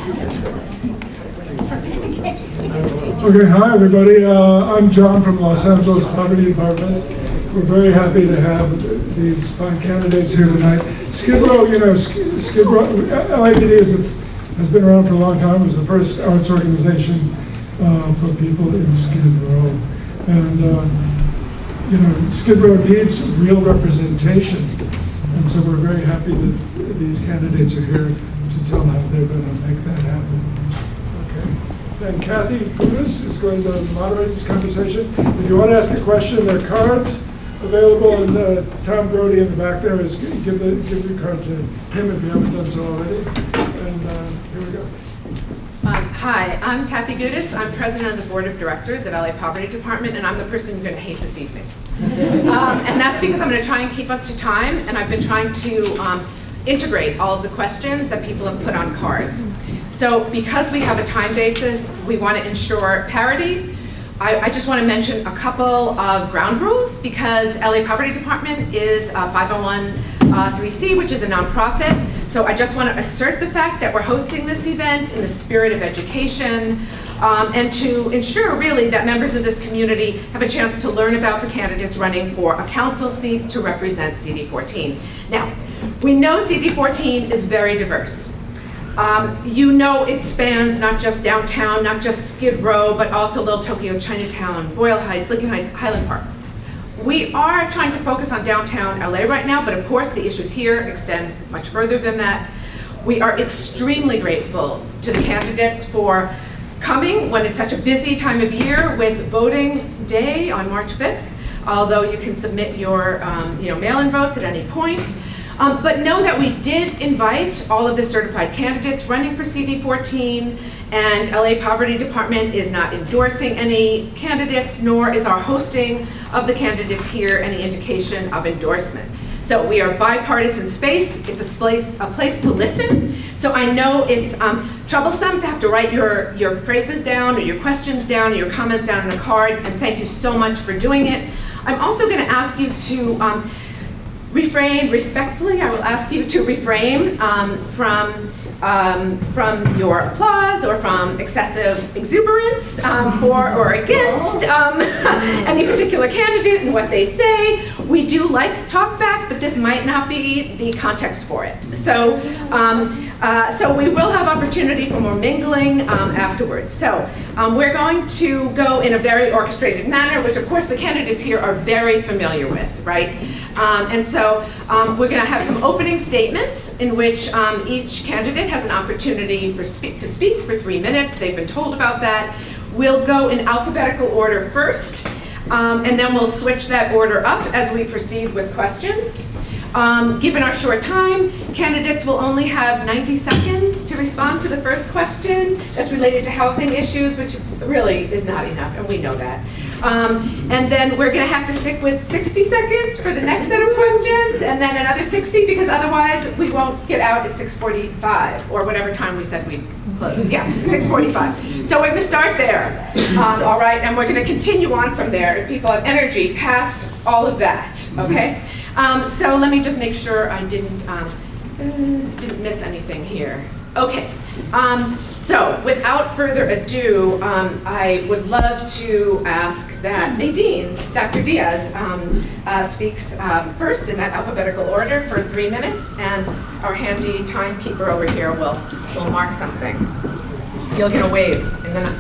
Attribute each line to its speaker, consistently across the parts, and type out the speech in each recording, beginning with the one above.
Speaker 1: Okay, hi everybody. I'm John from Los Angeles Poverty Department. We're very happy to have these fine candidates here tonight. Skid Row, Skid Row, LAPD has been around for a long time. It was the first arts organization for people in Skid Row. And, Skid Row needs real representation. And so we're very happy that these candidates are here to tell how they're going to make that happen. Okay. And Kathy Pulis is going to moderate this conversation. If you want to ask a question, there are cards available, and Tom Brody in the back there is give your card to him if you haven't done so already. And here we go.
Speaker 2: Hi, I'm Kathy Gudis. I'm president of the board of directors at LA Poverty Department, and I'm the person you're going to hate this evening. And that's because I'm going to try and keep us to time, and I've been trying to integrate all of the questions that people have put on cards. So because we have a time basis, we want to ensure parity. I just want to mention a couple of ground rules, because LA Poverty Department is a 501(c), which is a nonprofit. So I just want to assert the fact that we're hosting this event in the spirit of education, and to ensure really that members of this community have a chance to learn about the candidates running for a council seat to represent CD14. Now, we know CD14 is very diverse. It spans not just downtown, not just Skid Row, but also Little Tokyo, Chinatown, Boyle Heights, Lincoln Heights, Highland Park. We are trying to focus on downtown LA right now, but of course the issues here extend much further than that. We are extremely grateful to the candidates for coming when it's such a busy time of year with voting day on March 5th, although you can submit your mail-in votes at any point. But know that we did invite all of the certified candidates running for CD14, and LA Poverty Department is not endorsing any candidates, nor is our hosting of the candidates here any indication of endorsement. So we are bipartisan space. It's a place to listen. So I know it's troublesome to have to write your phrases down, or your questions down, or your comments down on a card, and thank you so much for doing it. I'm also going to ask you to refrain, respectfully, I will ask you to refrain from your applause or from excessive exuberance for or against any particular candidate and what they say. We do like talk back, but this might not be the context for it. So we will have opportunity for more mingling afterwards. So we're going to go in a very orchestrated manner, which of course the candidates here are very familiar with, right? And so we're going to have some opening statements in which each candidate has an opportunity to speak for 3 minutes. They've been told about that. We'll go in alphabetical order first, and then we'll switch that order up as we proceed with questions. Given our short time, candidates will only have 90 seconds to respond to the first question that's related to housing issues, which really is not enough, and we know that. And then we're going to have to stick with 60 seconds for the next set of questions, and then another 60, because otherwise we won't get out at 6:45, or whatever time we said we'd close. Yeah, 6:45. So we're going to start there, all right, and we're going to continue on from there if people have energy past all of that, okay? So let me just make sure I didn't miss anything here. Okay, so without further ado, I would love to ask that Nadine, Dr. Diaz, speaks first in that alphabetical order for 3 minutes, and our handy timekeeper over here will mark something. You'll get a wave, and then,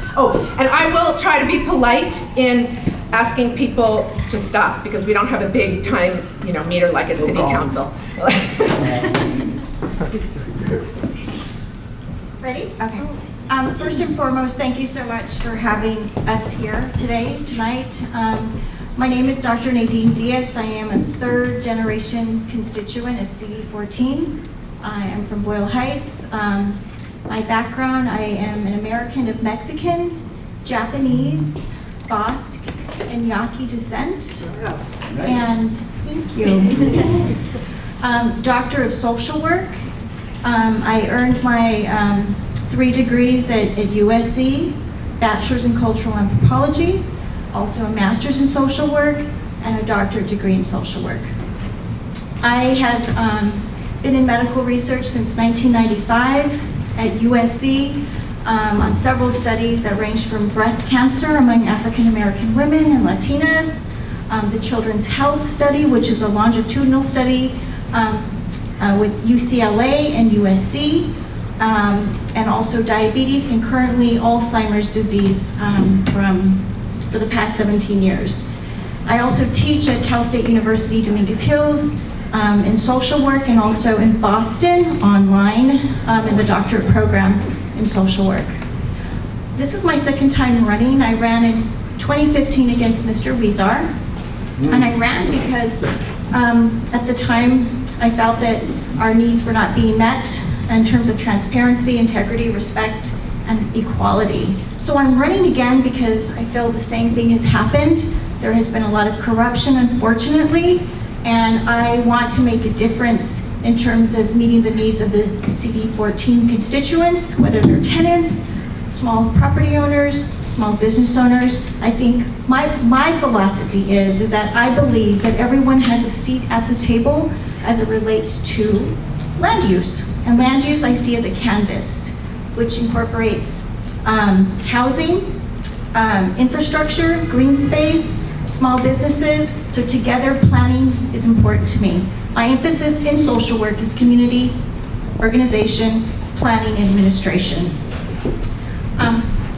Speaker 2: and I will try to be polite in asking people to stop, because we don't have a big time, meter like at City Council.
Speaker 3: Ready? Okay. First and foremost, thank you so much for having us here tonight. My name is Dr. Nadine Diaz. I am a third generation constituent of CD14. I am from Boyle Heights. My background, I am an American of Mexican, Japanese, Basque, and Yaqui descent.
Speaker 4: Wow. Nice.
Speaker 3: And thank you. Doctor of Social Work. I earned my 3 degrees at USC, Bachelor's in Cultural Anthropology, also a Master's in Social Work, and a doctorate degree in Social Work. I have been in medical research since 1995. at USC on several studies that range from breast cancer among African American women and Latinas, the Children's Health Study, which is a longitudinal study with UCLA and USC, and also diabetes and currently Alzheimer's disease for the past 17 years. I also teach at Cal State University Dominguez Hills in social work, and also in Boston online in the doctorate program in social work. This is my second time running. I ran in 2015 against Mr. Weezar, and I ran because at the time I felt that our needs were not being met in terms of transparency, integrity, respect, and equality. So I'm running again because I feel the same thing has happened. There has been a lot of corruption, unfortunately, and I want to make a difference in terms of meeting the needs of the CD14 constituents, whether they're tenants, small property owners, small business owners. I think my philosophy is that I believe that everyone has a seat at the table as it relates to land use. And land use I see as a canvas, which incorporates housing, infrastructure, green space, small businesses. So together, planning is important to me. My emphasis in social work is community, organization, planning, and administration.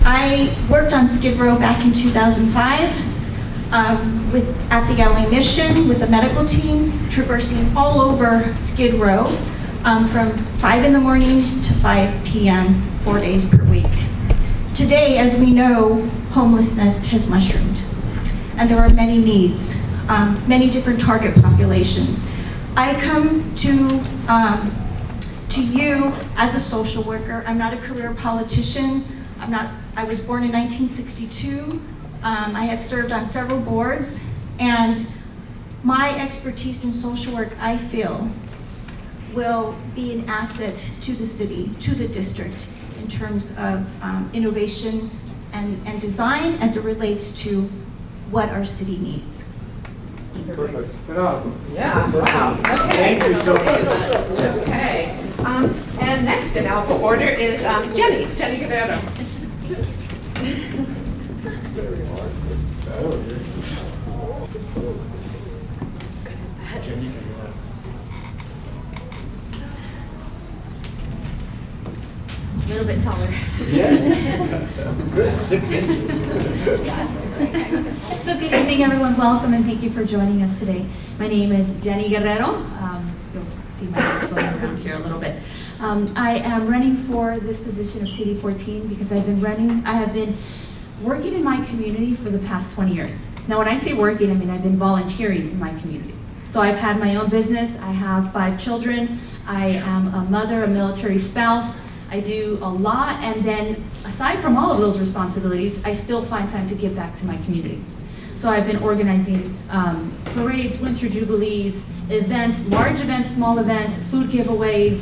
Speaker 3: I worked on Skid Row back in 2005 at the LA Mission with the medical team, traversing all over Skid Row from 5 in the morning to 5 p.m., 4 days per week. Today, as we know, homelessness has mushroomed, and there are many needs, many different target populations. I come to you as a social worker. I'm not a career politician. I was born in 1962. I have served on several boards, and my expertise in social work, I feel, will be an asset to the city, to the district, in terms of innovation and design as it relates to what our city needs.
Speaker 4: Perfect.
Speaker 2: Yeah, wow. Okay.
Speaker 4: Thank you so much.
Speaker 2: Okay. And next in alpha order is Genny Guerrero.
Speaker 4: It's very hard.
Speaker 5: A little bit taller.
Speaker 4: Yes. Good, 6 inches.
Speaker 5: So good evening, everyone. Welcome, and thank you for joining us today. My name is Genny Guerrero. You'll see my name floating around here a little bit. I am running for this position of CD14 because I have been working in my community for the past 20 years. Now, when I say working, I mean I've been volunteering in my community. So I've had my own business. I have 5 children. I am a mother, a military spouse. I do a lot, and then aside from all of those responsibilities, I still find time to give back to my community. So I've been organizing parades, winter jubilees, events, large events, small events, food giveaways.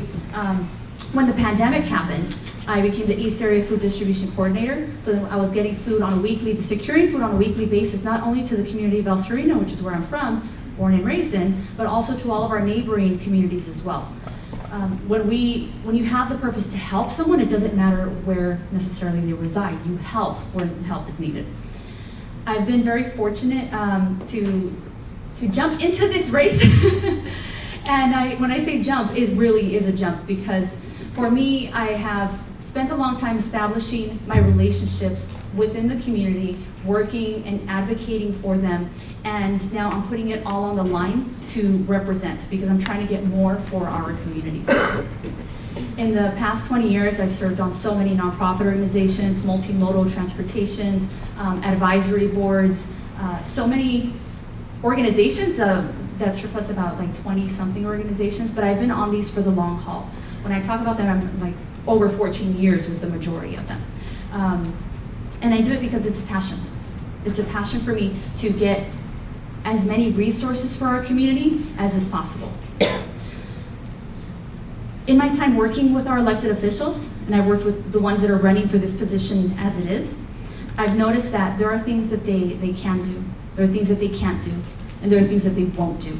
Speaker 5: When the pandemic happened, I became the East Area Food Distribution Coordinator. So then I was getting food on a weekly, securing food on a weekly basis, not only to the community of El Sereno, which is where I'm from, born and raised in, but also to all of our neighboring communities as well. When you have the purpose to help someone, it doesn't matter where necessarily they reside. You help where help is needed. I've been very fortunate to jump into this race. And when I say jump, it really is a jump, because for me, I have spent a long time establishing my relationships within the community, working and advocating for them, and now I'm putting it all on the line to represent, because I'm trying to get more for our communities. In the past 20 years, I've served on so many nonprofit organizations, multimodal transportation, advisory boards, so many organizations that surplus about like 20-something organizations, but I've been on these for the long haul. When I talk about them, I'm like over 14 years with the majority of them. And I do it because it's a passion. It's a passion for me to get as many resources for our community as is possible. In my time working with our elected officials, and I've worked with the ones that are running for this position as it is, I've noticed that there are things that they can do, there are things that they can't do, and there are things that they won't do.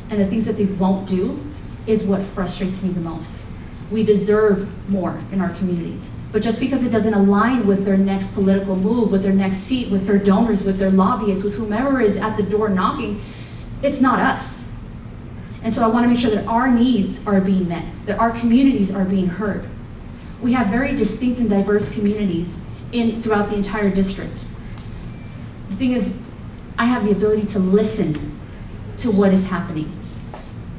Speaker 5: And the things that they won't do is what frustrates me the most. We deserve more in our communities. But just because it doesn't align with their next political move, with their next seat, with their donors, with their lobbyists, with whomever is at the door knocking, it's not us. And so I want to make sure that our needs are being met, that our communities are being heard. We have very distinct and diverse communities throughout the entire district. The thing is, I have the ability to listen to what is happening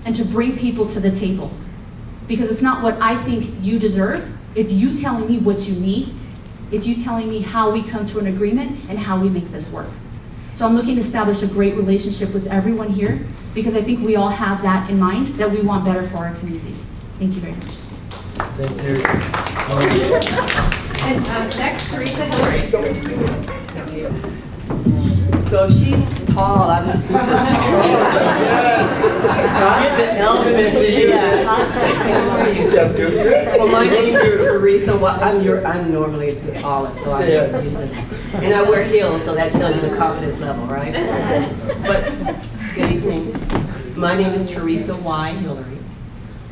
Speaker 5: and to bring people to the table. Because it's not what I think you deserve, it's you telling me what you need, it's you telling me how we come to an agreement and how we make this work. So I'm looking to establish a great relationship with everyone here because I think we all have that in mind, that we want better for our communities. Thank you very much.
Speaker 4: Thank you.
Speaker 2: And next, Teresa Hillery.
Speaker 6: So she's tall, I'm super tall. Get the elephant here. How are you? Well, my name is Teresa. Well, I'm normally the tallest, so I'm used to that. And I wear heels, so that tells you the confidence level, right? But good evening. My name is Teresa Y. Hillery.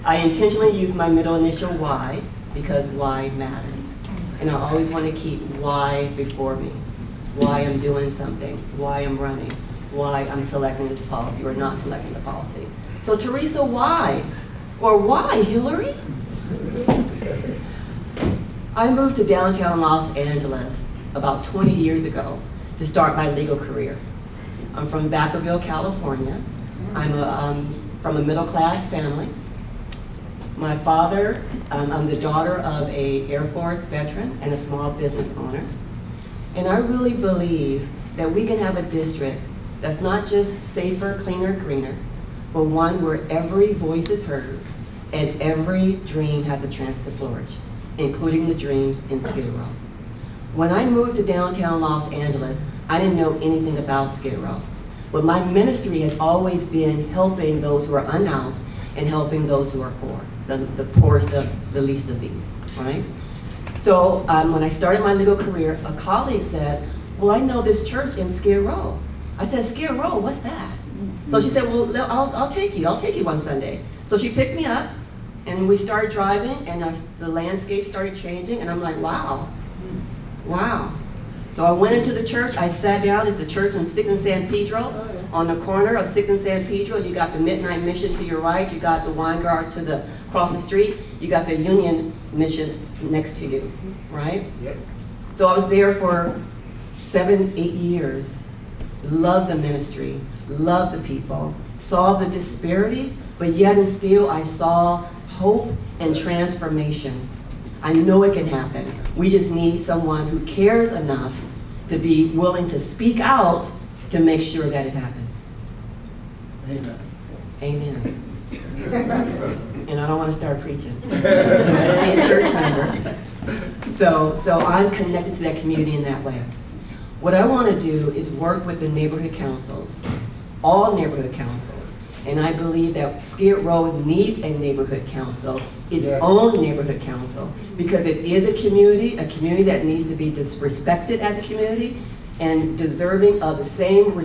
Speaker 6: I intentionally use my middle initial Y because Y matters. And I always want to keep Y before me. Why I'm doing something, why I'm running, why I'm selecting this policy or not selecting the policy. So Teresa, why? Or why, Hillary? I moved to downtown Los Angeles about 20 years ago to start my legal career. I'm from Vacaville, California. I'm from a middle-class family. My father, I'm the daughter of an Air Force veteran and a small business owner. And I really believe that we can have a district that's not just safer, cleaner, greener, but one where every voice is heard and every dream has a chance to flourish, including the dreams in Skid Row. When I moved to downtown Los Angeles, I didn't know anything about Skid Row. But my ministry has always been helping those who are unhoused and helping those who are poor, the poorest of the least of these, right? So when I started my legal career, a colleague said, well, I know this church in Skid Row. I said, Skid Row, what's that? So she said, well, I'll take you one Sunday. So she picked me up, and we started driving, and the landscape started changing, and I'm like, wow. So I went into the church, I sat down. It's the church in 6th and San Pedro. On the corner of 6th and San Pedro, you got the Midnight Mission to your right, you got the Wine Guard across the street, you got the Union Mission next to you, right?
Speaker 4: Yep.
Speaker 6: So I was there for 7, 8 years, loved the ministry, loved the people, saw the disparity, but yet and still I saw hope and transformation. I know it can happen. We just need someone who cares enough to be willing to speak out to make sure that it happens.
Speaker 4: Amen.
Speaker 6: Amen. And I don't want to start preaching. I see a church member. So I'm connected to that community in that way. What I want to do is work with the neighborhood councils, all neighborhood councils. And I believe that Skid Row needs a neighborhood council, its own neighborhood council, because it is a community that needs to be respected as a community and deserving of the same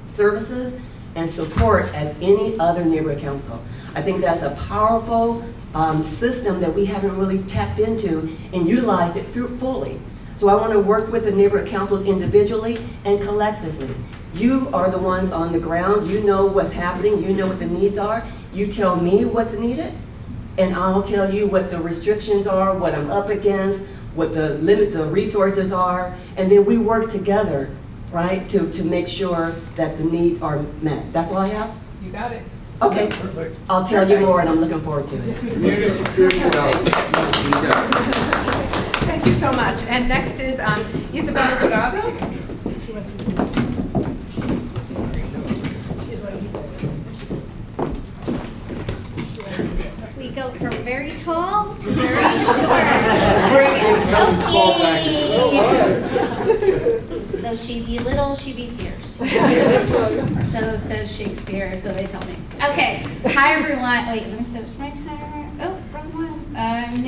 Speaker 6: services and support as any other neighborhood council. I think that's a powerful system that we haven't really tapped into and utilized it fully. So I want to work with the neighborhood councils individually and collectively. You are the ones on the ground. You know what's happening. You know what the needs are. You tell me what's needed, and I'll tell you what the restrictions are, what I'm up against, what the resources are, and then we work together, right, to make sure that the needs are met. That's all I have?
Speaker 2: You got it.
Speaker 6: Okay.
Speaker 4: Perfect.
Speaker 6: I'll tell you more, and I'm looking forward to it.
Speaker 4: Community spirituality.
Speaker 2: Thank you so much. And next is Ysabel Jurado.
Speaker 7: We go from very tall to very short. Okay. Though she be little, she be fierce. So says Shakespeare, so they tell me. Okay. Hi, everyone. Wait, let me set my timer. Oh, wrong one. I'm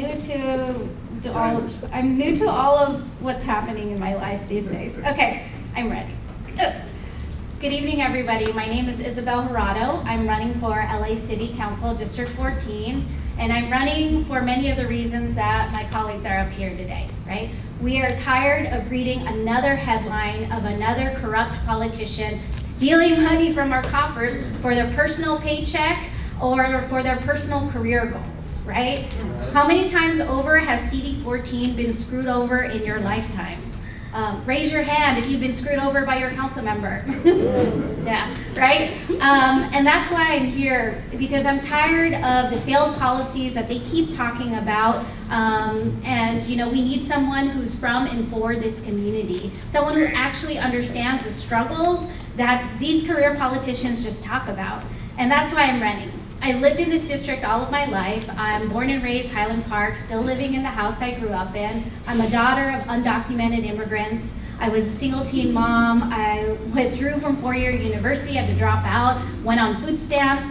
Speaker 7: new to all of what's happening in my life these days. Okay, I'm ready. Good evening, everybody. My name is Ysabel Jurado. I'm running for LA City Council District 14, and I'm running for many of the reasons that my colleagues are up here today, right? We are tired of reading another headline of another corrupt politician stealing money from our coffers for their personal paycheck or for their personal career goals, right? How many times over has CD14 been screwed over in your lifetime? Raise your hand if you've been screwed over by your council member. Yeah, right? And that's why I'm here, because I'm tired of the failed policies that they keep talking about. And you know, we need someone who's from and for this community, someone who actually understands the struggles that these career politicians just talk about. And that's why I'm running. I've lived in this district all of my life. I'm born and raised Highland Park, still living in the house I grew up in. I'm a daughter of undocumented immigrants. I was a single teen mom. I went through from four-year university, had to drop out, went on food stamps.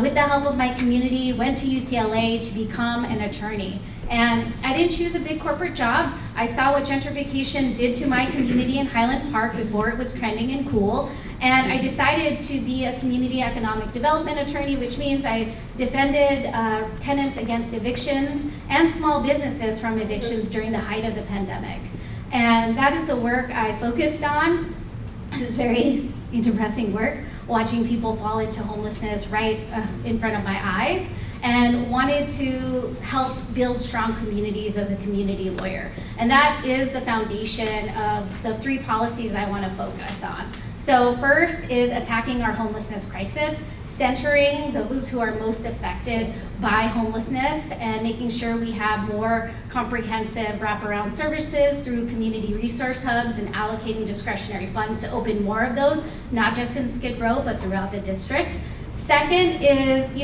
Speaker 7: With the help of my community, went to UCLA to become an attorney. And I didn't choose a big corporate job. I saw what gentrification did to my community in Highland Park before it was trending and cool. And I decided to be a community economic development attorney, which means I defended tenants against evictions and small businesses from evictions during the height of the pandemic. And that is the work I focused on. This is very depressing work, watching people fall into homelessness right in front of my eyes, and wanted to help build strong communities as a community lawyer. And that is the foundation of the three policies I want to focus on. So first is attacking our homelessness crisis, centering those who are most affected by homelessness, and making sure we have more comprehensive wraparound services through community resource hubs and allocating discretionary funds to open more of those, not just in Skid Row, but throughout the district. Second is,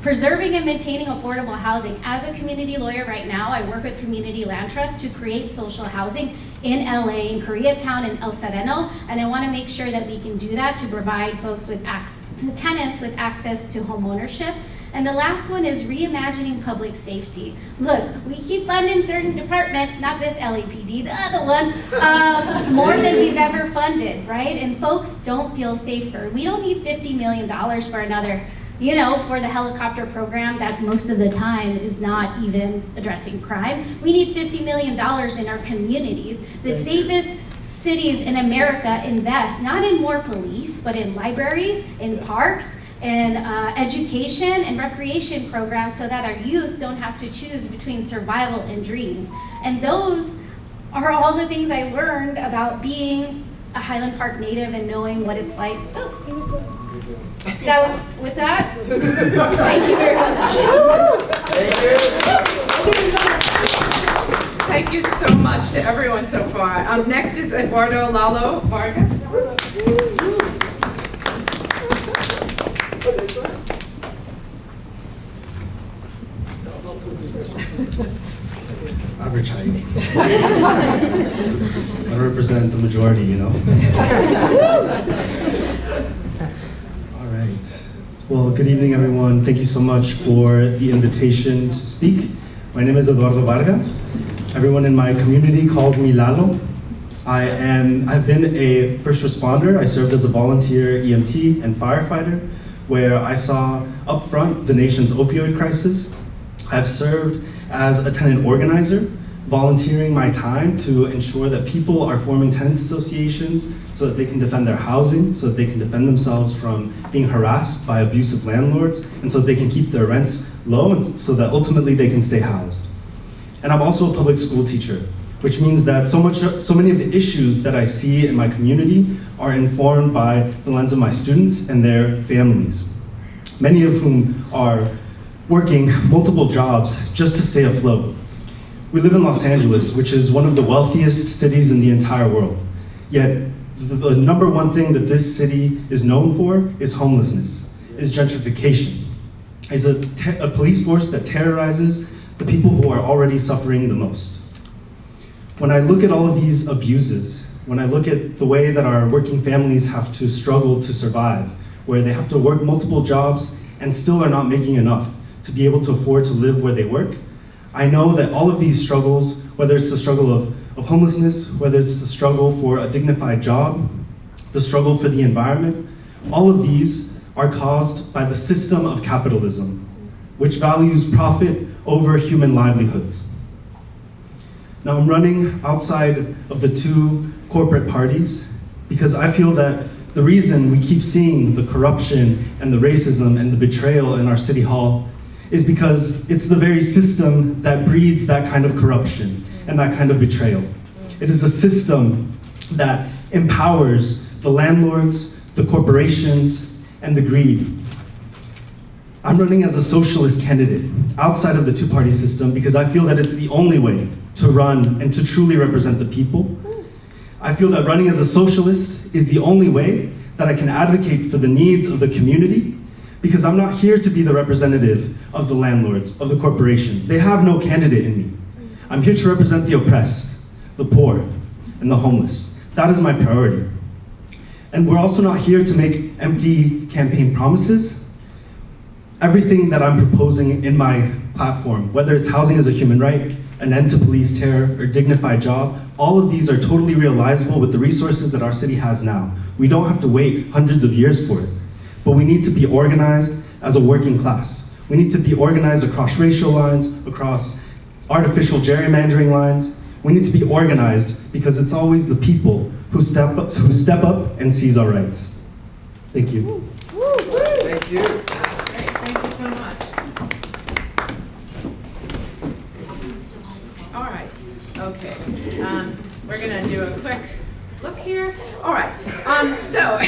Speaker 7: preserving and maintaining affordable housing. As a community lawyer right now, I work with Community Land Trust to create social housing in LA, in Koreatown, and El Sereno, and I want to make sure that we can do that to provide folks with tenants with access to home ownership. And the last one is reimagining public safety. Look, we keep funding certain departments, not this LAPD, the other one, more than we've ever funded, right? And folks don't feel safer. We don't need $50 million for another, for the helicopter program that most of the time is not even addressing crime. We need $50 million in our communities. The safest cities in America invest not in more police, but in libraries, in parks, and education and recreation programs so that our youth don't have to choose between survival and dreams. And those are all the things I learned about being a Highland Park native and knowing what it's like. So with that, thank you very much.
Speaker 2: Thank you so much to everyone so far. Next is Eduardo Lalo Vargas.
Speaker 8: Average height. I represent the majority, All right. Well, good evening, everyone. Thank you so much for the invitation to speak. My name is Eduardo Vargas. Everyone in my community calls me Lalo. I've been a first responder. I served as a volunteer EMT and firefighter, where I saw up front the nation's opioid crisis. I've served as a tenant organizer, volunteering my time to ensure that people are forming tenants associations so that they can defend their housing, so that they can defend themselves from being harassed by abusive landlords, and so that they can keep their rents low, and so that ultimately they can stay housed. And I'm also a public school teacher, which means that so many of the issues that I see in my community are informed by the lens of my students and their families, many of whom are working multiple jobs just to stay afloat. We live in Los Angeles, which is one of the wealthiest cities in the entire world. Yet, the number one thing that this city is known for is homelessness, is gentrification, is a police force that terrorizes the people who are already suffering the most. When I look at all of these abuses, when I look at the way that our working families have to struggle to survive, where they have to work multiple jobs and still are not making enough to be able to afford to live where they work, I know that all of these struggles, whether it's the struggle of homelessness, whether it's the struggle for a dignified job, the struggle for the environment, all of these are caused by the system of capitalism, which values profit over human livelihoods. Now, I'm running outside of the two corporate parties because I feel that the reason we keep seeing the corruption and the racism and the betrayal in our city hall is because it's the very system that breeds that kind of corruption and that kind of betrayal. It is a system that empowers the landlords, the corporations, and the greed. I'm running as a socialist candidate outside of the two-party system because I feel that it's the only way to run and to truly represent the people. I feel that running as a socialist is the only way that I can advocate for the needs of the community, because I'm not here to be the representative of the landlords, of the corporations. They have no candidate in me. I'm here to represent the oppressed, the poor, and the homeless. That is my priority. And we're also not here to make empty campaign promises. Everything that I'm proposing in my platform, whether it's housing as a human right, an end to police terror, or dignified job, all of these are totally realizable with the resources that our city has now. We don't have to wait hundreds of years for it, but we need to be organized as a working class. We need to be organized across racial lines, across artificial gerrymandering lines. We need to be organized because it's always the people who step up and seize our rights. Thank you.
Speaker 4: Thank you.
Speaker 2: Great, thank you so much. All right, okay. We're gonna do a quick look here. All right, so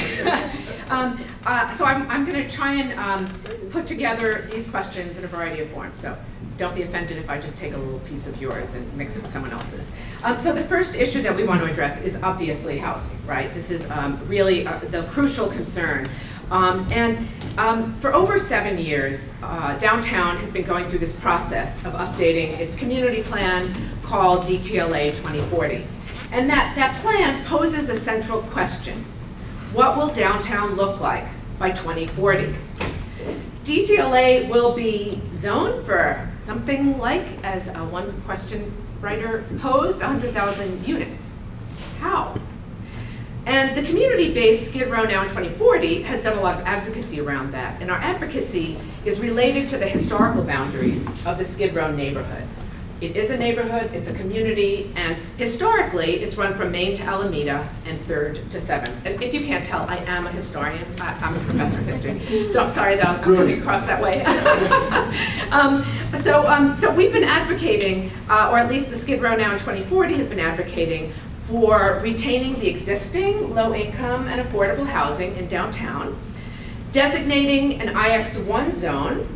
Speaker 2: I'm gonna try and put together these questions in a variety of forms. So don't be offended if I just take a little piece of yours and mix it with someone else's. So the first issue that we want to address is obviously housing, right? This is really the crucial concern. For over 7 years, downtown has been going through this process of updating its community plan called DTLA 2040. And that plan poses a central question. What will downtown look like by 2040? DTLA will be zoned for something like, as one question writer posed, 100,000 units. How? And the community-based Skid Row Now in 2040 has done a lot of advocacy around that. And our advocacy is related to the historical boundaries of the Skid Row neighborhood. It is a neighborhood, it's a community, and historically, it's run from Main to Alameda and 3rd to 7th. And if you can't tell, I am a historian. I'm a professor of history, so I'm sorry that I'm coming across that way. So we've been advocating, or at least the Skid Row Now in 2040 has been advocating for retaining the existing low-income and affordable housing in downtown, designating an IX1 zone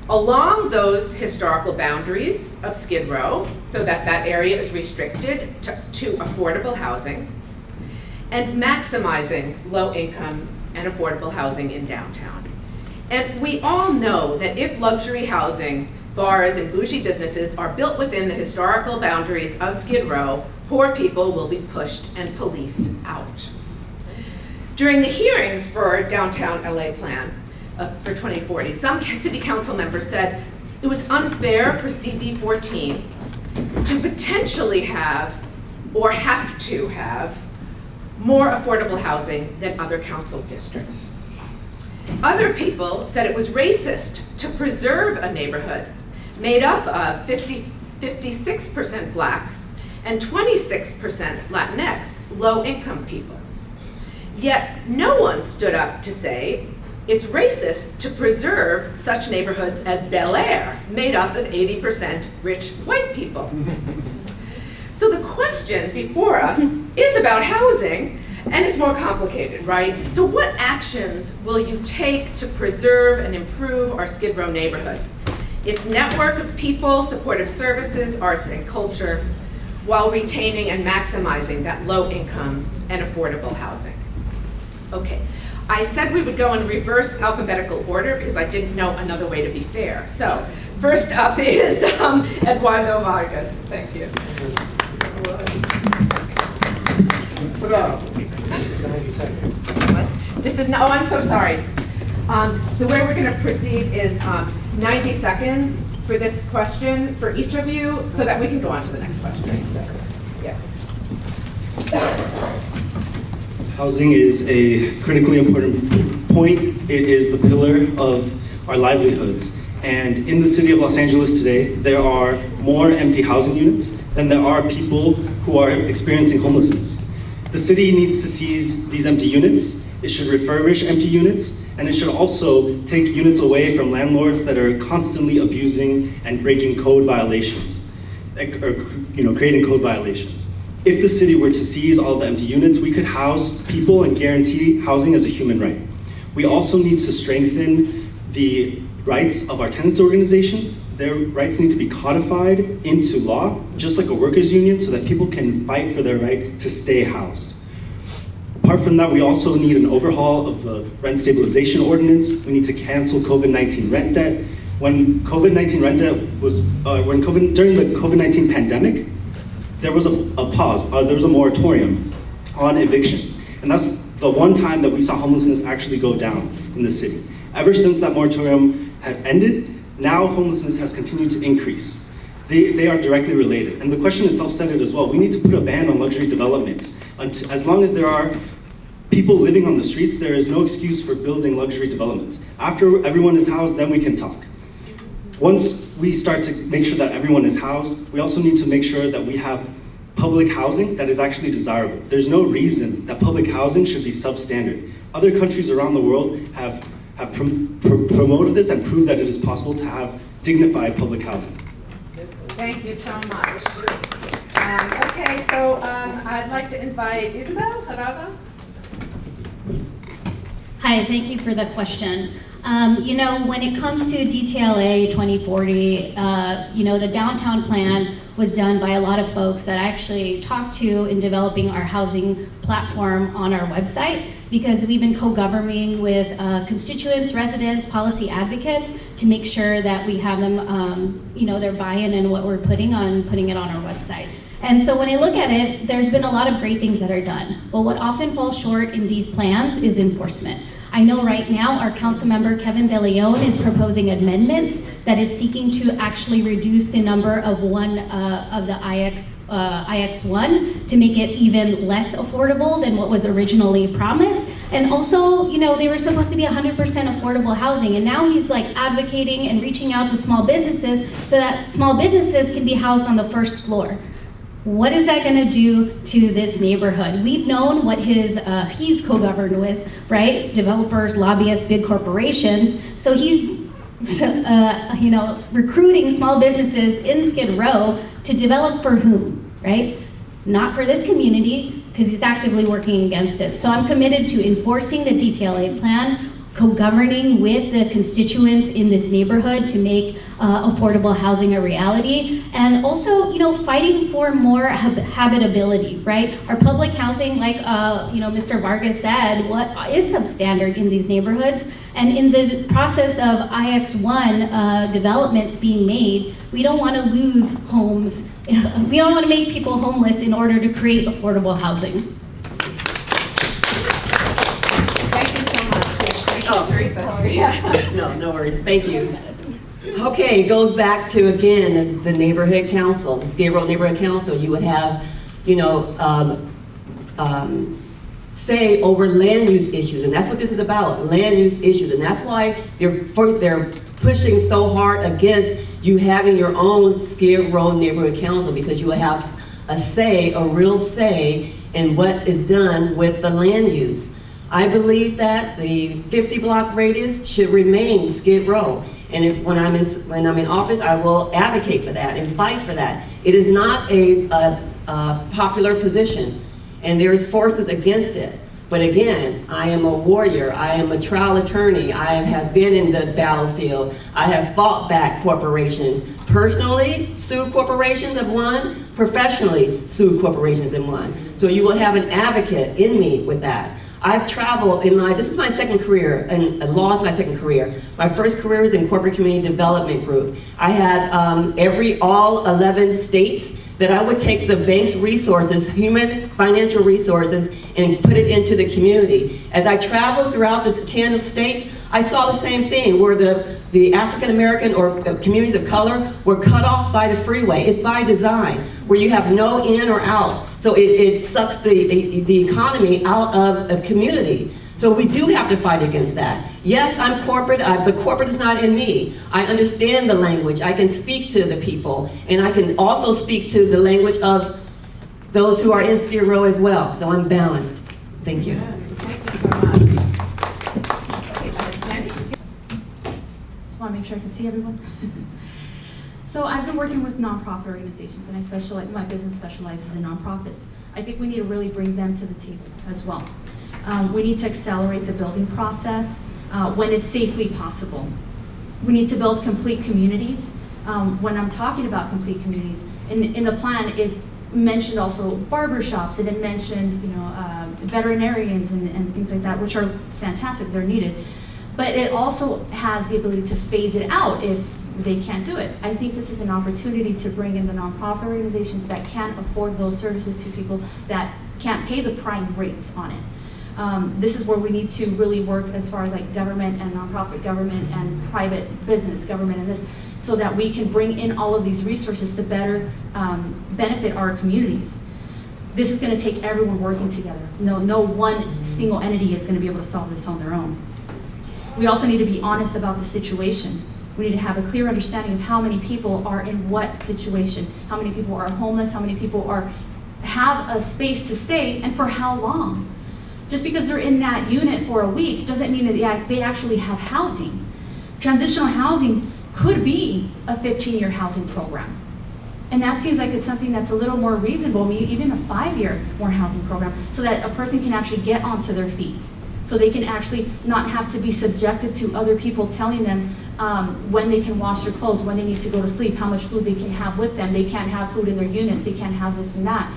Speaker 2: along those historical boundaries of Skid Row so that that area is restricted to affordable housing, and maximizing low-income and affordable housing in downtown. And we all know that if luxury housing, bars, and bougie businesses are built within the historical boundaries of Skid Row, poor people will be pushed and policed out. During the hearings for our downtown LA plan for 2040, some city council members said it was unfair for CD14 to potentially have, or have to have, more affordable housing than other council districts. Other people said it was racist to preserve a neighborhood made up of 56% Black and 26% Latinx, low-income people. Yet no one stood up to say it's racist to preserve such neighborhoods as Bel Air, made up of 80% rich white people. So the question before us is about housing, and it's more complicated, right? So what actions will you take to preserve and improve our Skid Row neighborhood? Its network of people, supportive services, arts, and culture, while retaining and maximizing that low-income and affordable housing. Okay, I said we would go in reverse alphabetical order because I didn't know another way to be fair. So, first up is Eduardo Vargas. Thank you. This is, no, oh, I'm so sorry. The way we're going to proceed is 90 seconds for this question for each of you so that we can go on to the next question. So, yeah.
Speaker 8: Housing is a critically important point. It is the pillar of our livelihoods. And in the city of Los Angeles today, there are more empty housing units than there are people who are experiencing homelessness. The city needs to seize these empty units. It should refurbish empty units, and it should also take units away from landlords that are constantly abusing and breaking code violations, or creating code violations. If the city were to seize all the empty units, we could house people and guarantee housing as a human right. We also need to strengthen the rights of our tenants organizations. Their rights need to be codified into law, just like a workers' union, so that people can fight for their right to stay housed. Apart from that, we also need an overhaul of the rent stabilization ordinance. We need to cancel COVID-19 rent debt. When COVID-19 rent debt was, during the COVID-19 pandemic, there was a pause, there was a moratorium on evictions. And that's the one time that we saw homelessness actually go down in the city. Ever since that moratorium had ended, now homelessness has continued to increase. They are directly related. And the question itself said it as well. We need to put a ban on luxury developments. As long as there are people living on the streets, there is no excuse for building luxury developments. After everyone is housed, then we can talk. Once we start to make sure that everyone is housed, we also need to make sure that we have public housing that is actually desirable. There's no reason that public housing should be substandard. Other countries around the world have promoted this and proved that it is possible to have dignified public housing.
Speaker 2: Thank you so much. Okay, so I'd like to invite Ysabel, Jurado.
Speaker 7: Hi, thank you for the question. When it comes to DTLA 2040, the downtown plan was done by a lot of folks that I actually talked to in developing our housing platform on our website, because we've been co-governing with constituents, residents, policy advocates to make sure that we have them, their buy-in in what we're putting it on our website. And so when I look at it, there's been a lot of great things that are done. But what often falls short in these plans is enforcement. I know right now our council member Kevin De Leon is proposing amendments that is seeking to actually reduce the number of the IX1 to make it even less affordable than what was originally promised. And also, they were supposed to be 100% affordable housing, and now he's like advocating and reaching out to small businesses so that small businesses can be housed on the first floor. What is that going to do to this neighborhood? We've known what he's co-governed with, right? Developers, lobbyists, big corporations. So he's, recruiting small businesses in Skid Row to develop for whom, right? Not for this community, because he's actively working against it. So I'm committed to enforcing the DTLA plan, co-governing with the constituents in this neighborhood to make affordable housing a reality, and also, fighting for more habitability, right? Our public housing, like Mr. Vargas said, what is substandard in these neighborhoods, and in the process of IX1 developments being made, we don't want to lose homes. We don't want to make people homeless in order to create affordable housing.
Speaker 2: Teresa.
Speaker 6: No worries. Thank you. Okay, it goes back to, again, the neighborhood council, the Skid Row Neighborhood Council. You would have, say over land use issues, and that's what this is about, land use issues. And that's why they're pushing so hard against you having your own Skid Row Neighborhood Council, because you will have a real say in what is done with the land use. I believe that the 50-block radius should remain Skid Row. And when I'm in office, I will advocate for that and fight for that. It is not a popular position, and there's forces against it. But again, I am a warrior. I am a trial attorney. I have been in the battlefield. I have fought back corporations. Personally, sued corporations and won. Professionally, sued corporations and won. So you will have an advocate in me with that. I've traveled this is my second career, and law is my second career. My first career was in corporate community development group. I had all 11 states that I would take the bank's resources, human financial resources, and put it into the community. As I traveled throughout the 10 states, I saw the same thing where the African American or communities of color were cut off by the freeway. It's by design, where you have no in or out. So it sucks the economy out of a community. So we do have to fight against that. Yes, I'm corporate, but corporate is not in me. I understand the language. I can speak to the people, and I can also speak to the language of those who are in Skid Row as well. So I'm balanced. Thank you.
Speaker 2: Thank you so much. Genny?
Speaker 5: Just want to make sure I can see everyone. So I've been working with nonprofit organizations, and my business specializes in nonprofits. I think we need to really bring them to the table as well. We need to accelerate the building process when it's safely possible. We need to build complete communities. When I'm talking about complete communities, in the plan, it mentioned also barbershops, and it mentioned veterinarians and things like that, which are fantastic, they're needed. But it also has the ability to phase it out if they can't do it. I think this is an opportunity to bring in the nonprofit organizations that can't afford those services to people that can't pay the prime rates on it. This is where we need to really work as far as like government and nonprofit, government and private business, government and this, so that we can bring in all of these resources to better benefit our communities. This is going to take everyone working together. No one single entity is going to be able to solve this on their own. We also need to be honest about the situation. We need to have a clear understanding of how many people are in what situation, how many people are homeless, how many people have a space to stay, and for how long. Just because they're in that unit for a week doesn't mean that they actually have housing. Transitional housing could be a 15-year housing program. And that seems like it's something that's a little more reasonable, maybe even a 5-year more housing program, so that a person can actually get onto their feet. So they can actually not have to be subjected to other people telling them when they can wash their clothes, when they need to go to sleep, how much food they can have with them. They can't have food in their units, they can't have this and that.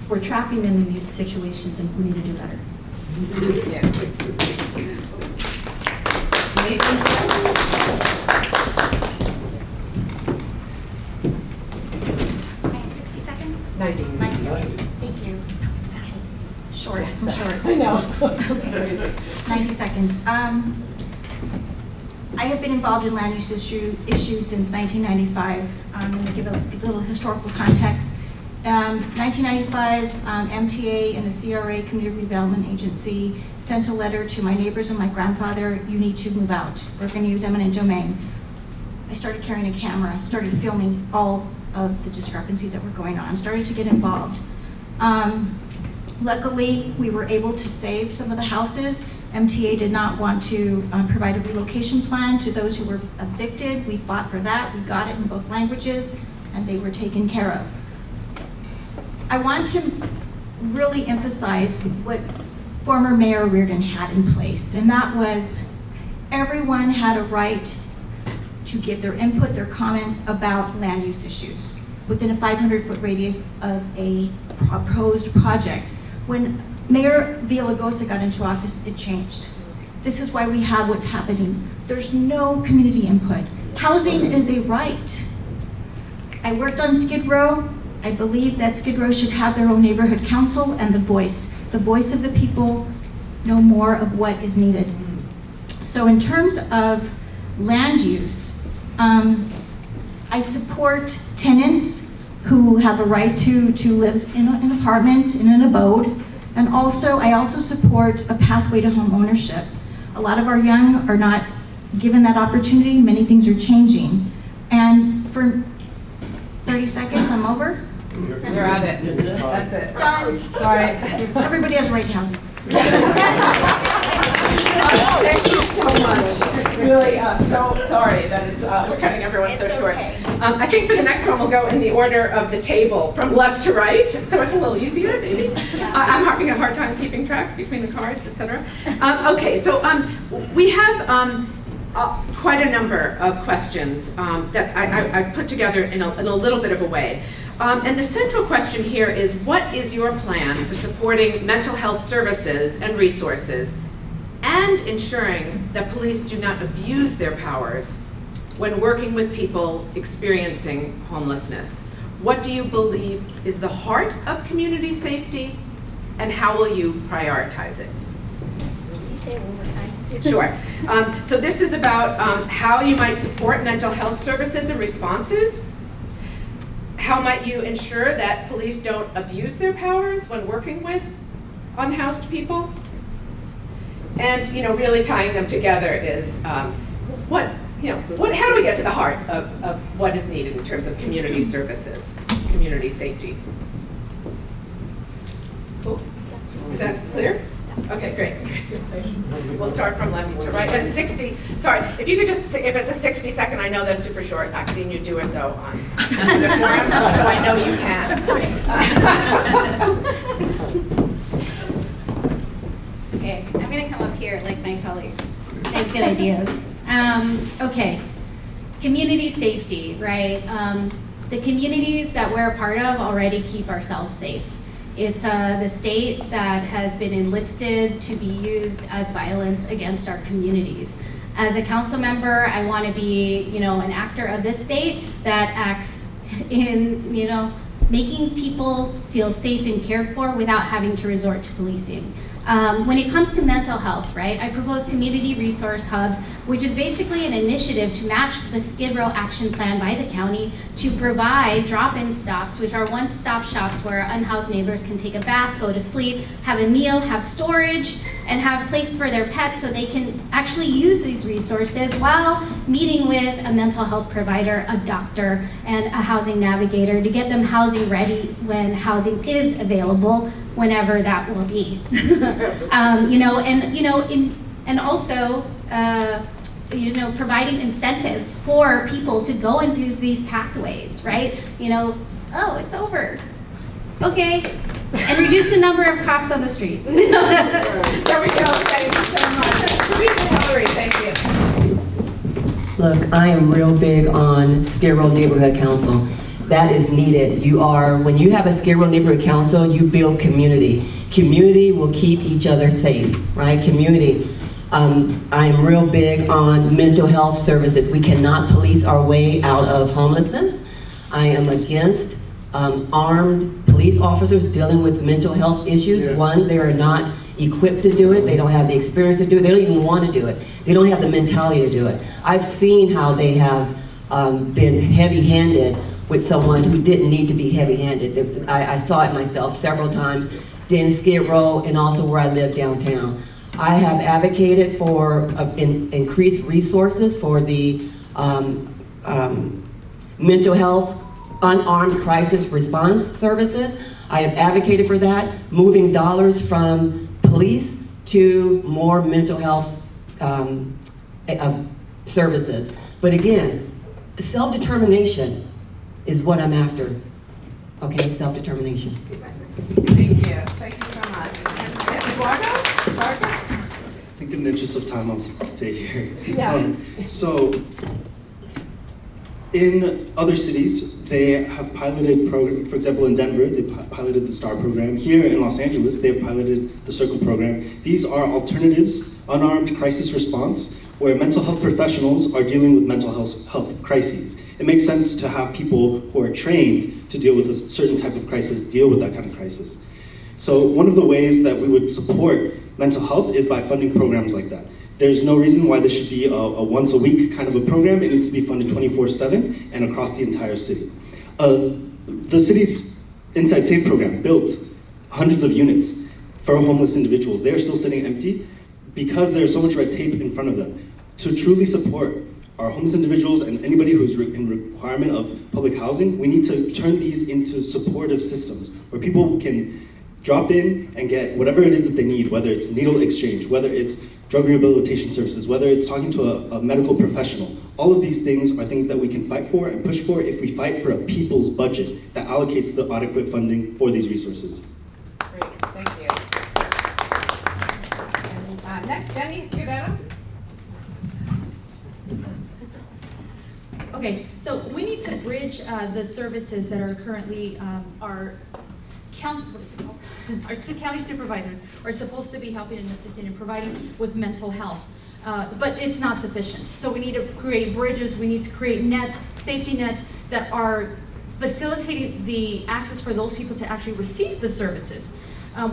Speaker 5: We're trapping them in these situations, and we need to do better.
Speaker 2: Yeah.
Speaker 3: I have 60 seconds.
Speaker 2: Nadine.
Speaker 3: Thank you. Short, I'm short.
Speaker 2: I know.
Speaker 3: Okay. 90 seconds. I have been involved in land use issues since 1995. I'm going to give a little historical context. 1995, MTA and the CRA, Community Redevelopment Agency, sent a letter to my neighbors and my grandfather, you need to move out. We're going to use eminent domain. I started carrying a camera, started filming all of the discrepancies that were going on, started to get involved. Luckily, we were able to save some of the houses. MTA did not want to provide a relocation plan to those who were evicted. We fought for that. We got it in both languages, and they were taken care of. I want to really emphasize what former Mayor Reardon had in place, and that was everyone had a right to give their input, their comments about land use issues within a 500-foot radius of a proposed project. When Mayor Villalobos got into office, it changed. This is why we have what's happening. There's no community input. Housing is a right. I worked on Skid Row. I believe that Skid Row should have their own neighborhood council and the voice of the people know more of what is needed. So in terms of land use, I support tenants who have a right to live in an apartment, in an abode, and I also support a pathway to home ownership. A lot of our young are not given that opportunity. Many things are changing. And for 30 seconds, I'm over.
Speaker 2: You're at it. That's it.
Speaker 3: Done.
Speaker 2: All right.
Speaker 3: Everybody has a right to housing.
Speaker 2: Thank you so much. Really, so sorry that we're cutting everyone so
Speaker 3: It's
Speaker 2: short.
Speaker 3: okay.
Speaker 2: I think for the next one, we'll go in the order of the table, from left to right, so it's a little easier, maybe. I'm having a hard time keeping track between the cards, etc. Okay, so we have quite a number of questions that I put together in a little bit of a way. And the central question here is, what is your plan for supporting mental health services and resources and ensuring that police do not abuse their powers when working with people experiencing homelessness? What do you believe is the heart of community safety, and how will you prioritize it?
Speaker 7: Can you say it one more time?
Speaker 2: Sure. So this is about how you might support mental health services and responses. How might you ensure that police don't abuse their powers when working with unhoused people? And really tying them together is how do we get to the heart of what is needed in terms of community services, community safety? Cool. Is that clear? Okay, great. We'll start from left to right. And 60, sorry, if you could just, if it's a 60-second, I know that's super short. I've seen you do it though on the forum, so I know you can.
Speaker 7: Okay, I'm going to come up here like my colleagues. They have good ideas. Okay, community safety, right? The communities that we're a part of already keep ourselves safe. It's the state that has been enlisted to be used as violence against our communities. As a council member, I want to be, an actor of this state that acts in, making people feel safe and cared for without having to resort to policing. When it comes to mental health, right, I propose community resource hubs, which is basically an initiative to match the Skid Row action plan by the county to provide drop-in stops, which are one-stop shops where unhoused neighbors can take a bath, go to sleep, have a meal, have storage, and have a place for their pets so they can actually use these resources while meeting with a mental health provider, a doctor, and a housing navigator to get them housing ready when housing is available, whenever that will be. And also, providing incentives for people to go into these pathways, right? Oh, it's over. Okay. And reduce the number of cops on the street.
Speaker 2: There we go. Thank you so much. Teresa and Hillery, thank you.
Speaker 6: Look, I am real big on Skid Row Neighborhood Council. That is needed. When you have a Skid Row Neighborhood Council, you build community. Community will keep each other safe, right? Community. I'm real big on mental health services. We cannot police our way out of homelessness. I am against armed police officers dealing with mental health issues. Yeah. One, they are not equipped to do it. They don't have the experience to do it. They don't even want to do it. They don't have the mentality to do it. I've seen how they have been heavy-handed with someone who didn't need to be heavy-handed. I saw it myself several times in Skid Row and also where I live downtown. I have advocated for increased resources for the mental health unarmed crisis response services. I have advocated for that, moving dollars from police to more mental health services. But again, self-determination is what I'm after. Okay, self-determination.
Speaker 2: Thank you. Thank you so much. And Eduardo? Vargas?
Speaker 8: I think in the interest of time, I'll stay here.
Speaker 2: Yeah.
Speaker 8: In other cities, they have piloted programs. For example, in Denver, they piloted the STAR program. Here in Los Angeles, they have piloted the Circle program. These are alternatives, unarmed crisis response, where mental health professionals are dealing with mental health crises. It makes sense to have people who are trained to deal with a certain type of crisis deal with that kind of crisis. So one of the ways that we would support mental health is by funding programs like that. There's no reason why this should be a once a week kind of a program. It needs to be funded 24/7 and across the entire city. The city's Inside Safe program built hundreds of units for homeless individuals. They are still sitting empty because there's so much red tape in front of them. To truly support our homeless individuals and anybody who's in requirement of public housing, we need to turn these into supportive systems where people can drop in and get whatever it is that they need, whether it's needle exchange, whether it's drug rehabilitation services, whether it's talking to a medical professional. All of these things are things that we can fight for and push for if we fight for a people's budget that allocates the adequate funding for these resources.
Speaker 2: Great, thank you. And, next, Genny, Guerrero.
Speaker 5: Okay, so we need to bridge the services that are currently our county supervisors are supposed to be helping and assisting and providing with mental health. But it's not sufficient. So we need to create bridges, we need to create nets, safety nets that are facilitating the access for those people to actually receive the services.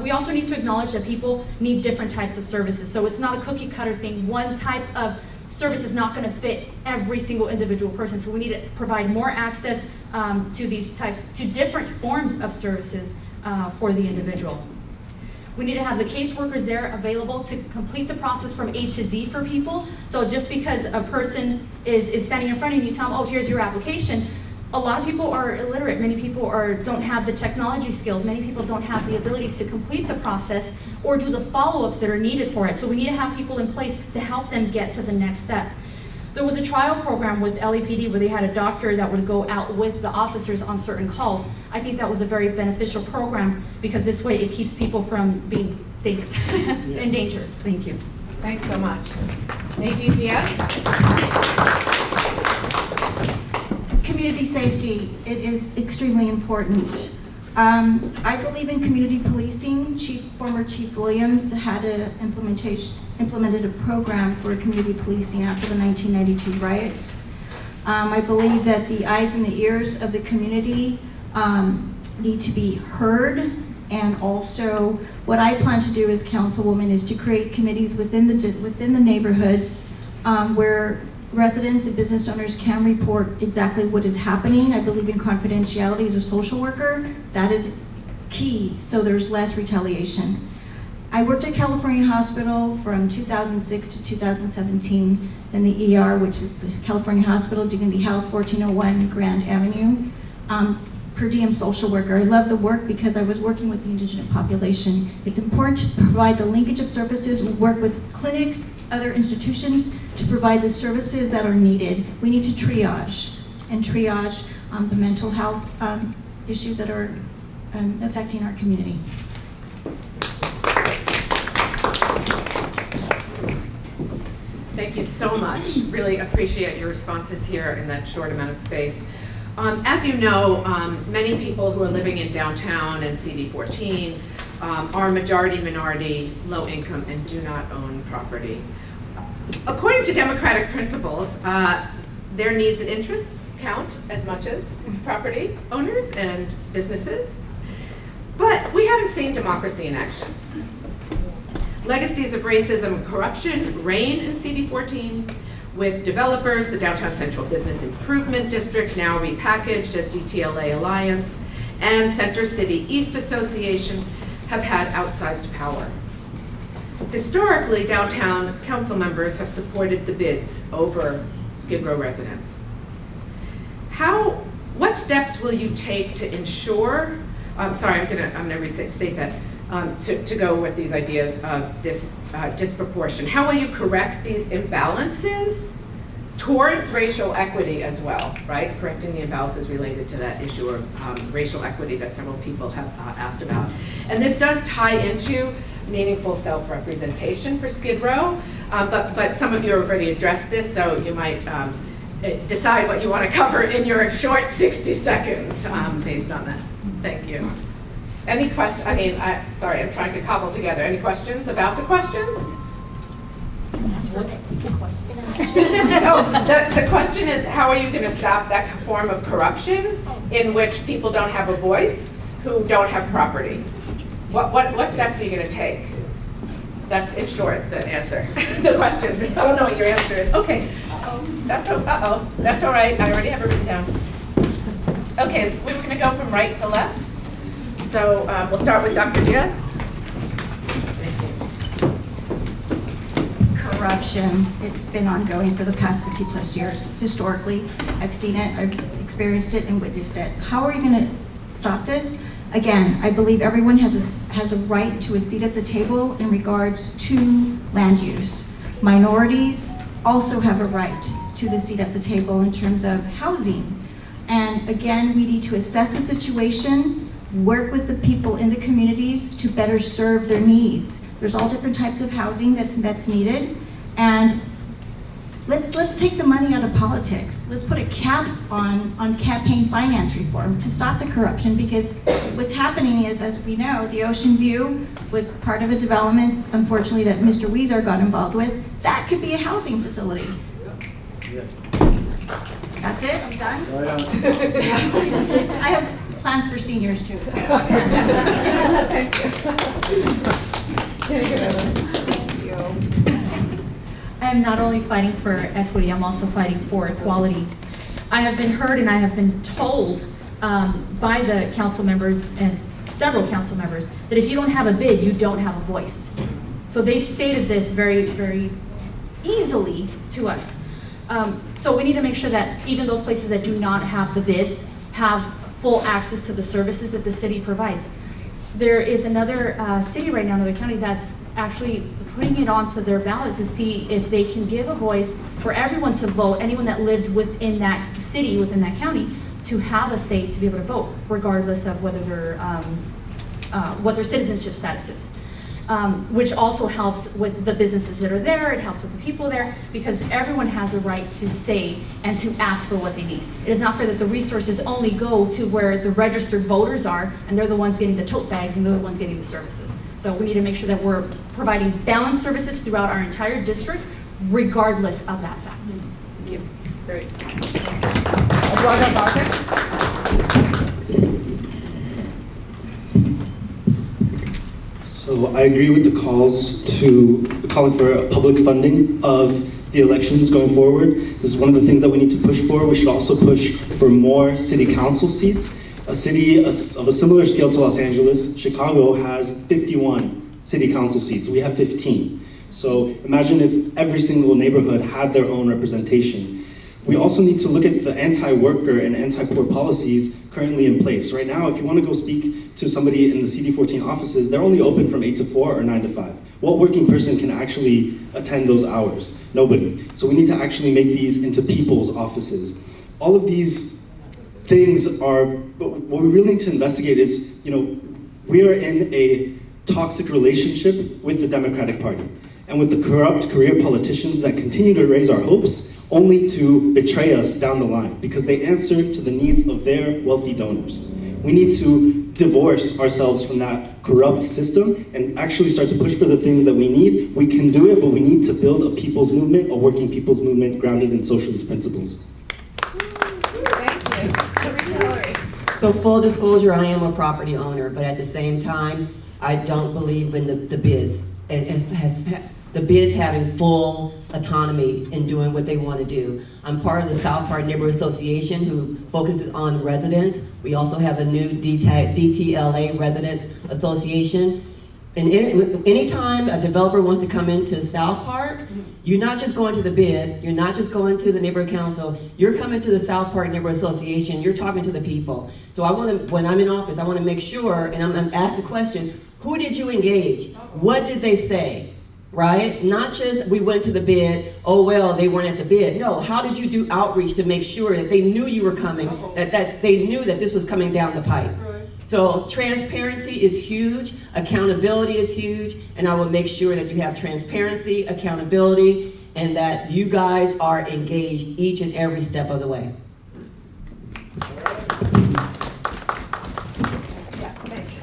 Speaker 5: We also need to acknowledge that people need different types of services. So it's not a cookie cutter thing. One type of service is not going to fit every single individual person. So we need to provide more access to these types, to different forms of services for the individual. We need to have the caseworkers there available to complete the process from A to Z for people. So just because a person is standing in front of you, you tell them, oh, here's your application. A lot of people are illiterate. Many people don't have the technology skills. Many people don't have the abilities to complete the process or do the follow-ups that are needed for it. So we need to have people in place to help them get to the next step. There was a trial program with LAPD where they had a doctor that would go out with the officers on certain calls. I think that was a very beneficial program because this way it keeps people from being dangerous, in danger. Thank you.
Speaker 2: Thanks so much. Nadine, Diaz?
Speaker 3: Community safety, it is extremely important. I believe in community policing. Former Chief Williams had implemented a program for community policing after the 1992 riots. I believe that the eyes and the ears of the community need to be heard, and also what I plan to do as councilwoman is to create committees within the neighborhoods where residents and business owners can report exactly what is happening. I believe in confidentiality as a social worker. That is key, so there's less retaliation. I worked at California Hospital from 2006 to 2017 in the ER, which is the California Hospital, Dignity Health, 1401 Grand Avenue. Per diem social worker. I love the work because I was working with the indigenous population. It's important to provide the linkage of services. We work with clinics, other institutions to provide the services that are needed. We need to triage the mental health issues that are affecting our community.
Speaker 2: Thank you so much. Really appreciate your responses here in that short amount of space. As you know, many people who are living in downtown and CD14 are majority, minority, low income, and do not own property. According to democratic principles, their needs and interests count as much as property owners and businesses. But we haven't seen democracy in action. Legacies of racism and corruption reign in CD14, with developers, the Downtown Central Business Improvement District, now repackaged as DTLA Alliance, and Center City East Association have had outsized power. Historically, downtown council members have supported the bids over Skid Row residents. What steps will you take to ensure, I'm gonna restate that, to go with these ideas of this disproportion. How will you correct these imbalances towards racial equity as well, right? Correcting the imbalances related to that issue of racial equity that several people have asked about. And this does tie into meaningful self-representation for Skid Row, but some of you have already addressed this, so you might decide what you want to cover in your short 60 seconds based on that. Thank you. Any questions? Sorry, I'm trying to cobble together. Any questions about the questions? The question is, how are you going to stop that form of corruption in which people don't have a voice, who don't have property? What steps are you going to take? That's, in short, the answer. The question. I don't know what your answer is. Okay. That's all right. I already have it written down. Okay, we're going to go from right to left. So we'll start with Dr. Diaz.
Speaker 3: Corruption, it's been ongoing for the past 50 plus years. Historically, I've seen it, I've experienced it and witnessed it. How are you going to stop this? Again, I believe everyone has a right to a seat at the table in regards to land use. Minorities also have a right to the seat at the table in terms of housing. And again, we need to assess the situation, work with the people in the communities to better serve their needs. There's all different types of housing that's needed, and let's take the money out of politics. Let's put a cap on campaign finance reform to stop the corruption, because what's happening is, as we know, the Ocean View was part of a development, unfortunately, that Mr. Weezer got involved with. That could be a housing facility. Yes. That's it, I'm done.
Speaker 4: Right on.
Speaker 3: I have plans for seniors too. So.
Speaker 2: Thank you.
Speaker 5: I am not only fighting for equity, I'm also fighting for equality. I have been heard and I have been told by the council members and several council members that if you don't have a bid, you don't have a voice. So they've stated this very, very easily to us. So we need to make sure that even those places that do not have the bids have full access to the services that the city provides. There is another city right now, another county, that's actually putting it onto their ballot to see if they can give a voice for everyone to vote, anyone that lives within that city, within that county, to have a say to be able to vote, regardless of whether they're, what their citizenship status is. Which also helps with the businesses that are there, it helps with the people there, because everyone has a right to say and to ask for what they need. It is not fair that the resources only go to where the registered voters are, and they're the ones getting the tote bags, and they're the ones getting the services. So we need to make sure that we're providing balanced services throughout our entire district, regardless of that fact. Thank you.
Speaker 2: Great. Eduardo Vargas?
Speaker 8: So I agree with the calling for public funding of the elections going forward. This is one of the things that we need to push for. We should also push for more city council seats. A city of a similar scale to Los Angeles, Chicago, has 51 city council seats. We have 15. So imagine if every single neighborhood had their own representation. We also need to look at the anti-worker and anti-poor policies currently in place. Right now, if you want to go speak to somebody in the CD14 offices, they're only open from 8 to 4 or 9 to 5. What working person can actually attend those hours? Nobody. So we need to actually make these into people's offices. All of these things are, what we really need to investigate is, we are in a toxic relationship with the Democratic Party and with the corrupt career politicians that continue to raise our hopes only to betray us down the line because they answer to the needs of their wealthy donors. We need to divorce ourselves from that corrupt system and actually start to push for the things that we need. We can do it, but we need to build a people's movement, a working people's movement grounded in socialist principles.
Speaker 2: Thank you. Teresa, Hillery.
Speaker 6: So full disclosure, I am a property owner, but at the same time, I don't believe in the bids. The bids having full autonomy in doing what they want to do. I'm part of the South Park Neighborhood Association who focuses on residents. We also have a new DTLA Residents Association. And anytime a developer wants to come into South Park, you're not just going to the bid, you're not just going to the neighborhood council, you're coming to the South Park Neighborhood Association, you're talking to the people. So I want to, when I'm in office, I want to make sure, and I'm going to ask the question, who did you engage? What did they say? Right? Not just we went to the bid, oh well, they weren't at the bid. No, how did you do outreach to make sure that they knew you were coming, that they knew that this was coming down the pipe? So transparency is huge, accountability is huge, and I will make sure that you have transparency, accountability, and that you guys are engaged each and every step of the way.
Speaker 2: Yes, thanks.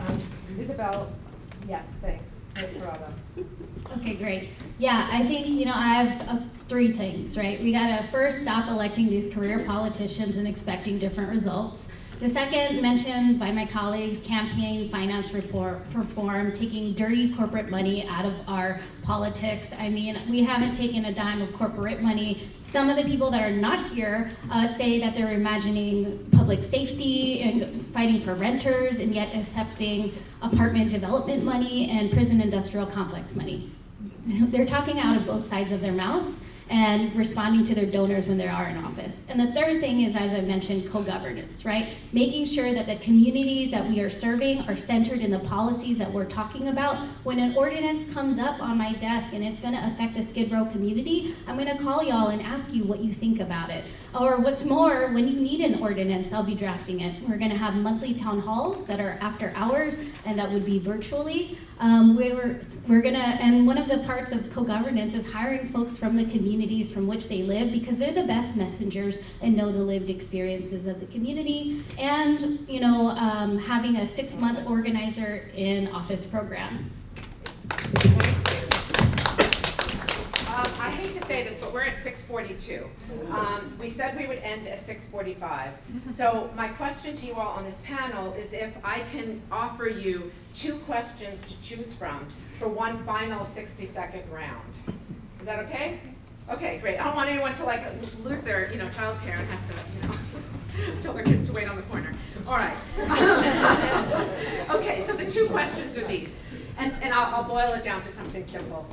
Speaker 2: Ysabel, yes, thanks. Jurado.
Speaker 7: Okay, great. Yeah, I think, I have three things, right? We gotta first stop electing these career politicians and expecting different results. The second, mentioned by my colleagues, campaign finance reform, taking dirty corporate money out of our politics. I mean, we haven't taken a dime of corporate money. Some of the people that are not here say that they're imagining public safety and fighting for renters and yet accepting apartment development money and prison industrial complex money. They're talking out of both sides of their mouths and responding to their donors when they are in office. And the third thing is, as I mentioned, co-governance, right? Making sure that the communities that we are serving are centered in the policies that we're talking about. When an ordinance comes up on my desk and it's gonna affect the Skid Row community, I'm gonna call y'all and ask you what you think about it. Or what's more, when you need an ordinance, I'll be drafting it. We're gonna have monthly town halls that are after hours, and that would be virtually. We're gonna, and one of the parts of co-governance is hiring folks from the communities from which they live, because they're the best messengers and know the lived experiences of the community, and having a 6-month organizer in office program.
Speaker 2: I hate to say say this, but we're at 6:42. We said we would end at 6:45. So my question to you all on this panel is if I can offer you 2 questions to choose from for one final 60-second round. Is that okay? Okay, great. I don't want anyone to like lose their, childcare and have to, tell their kids to wait on the corner. All right. Okay, so the 2 questions are these, and I'll boil it down to something simple.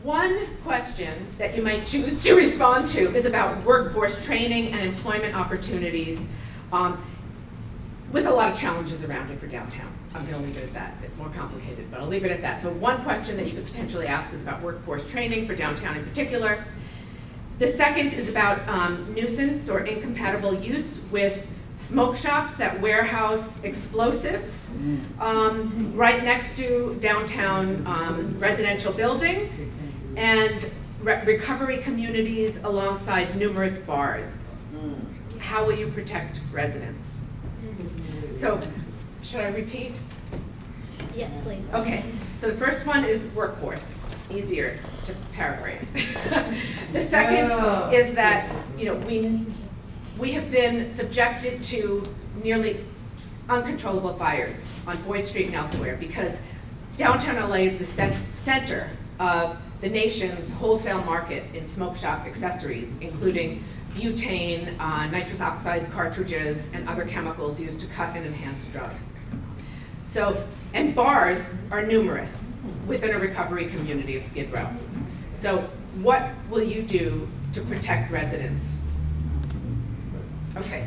Speaker 2: One question that you might choose to respond to is about workforce training and employment opportunities, with a lot of challenges around it for downtown. I'm going to leave it at that. It's more complicated, but I'll leave it at that. So one question that you could potentially ask is about workforce training for downtown in particular. The second is about nuisance or incompatible use with smoke shops that warehouse explosives right next to downtown residential buildings and recovery communities alongside numerous bars. How will you protect residents? So, should I repeat?
Speaker 7: Yes, please.
Speaker 2: Okay, so the first one is workforce, easier to paraphrase. The second is that, we have been subjected to nearly uncontrollable fires on Boyd Street and elsewhere because downtown LA is the center of the nation's wholesale market in smoke shop accessories, including butane, nitrous oxide cartridges, and other chemicals used to cut and enhance drugs. So, and bars are numerous within a recovery community of Skid Row. So what will you do to protect residents? Okay.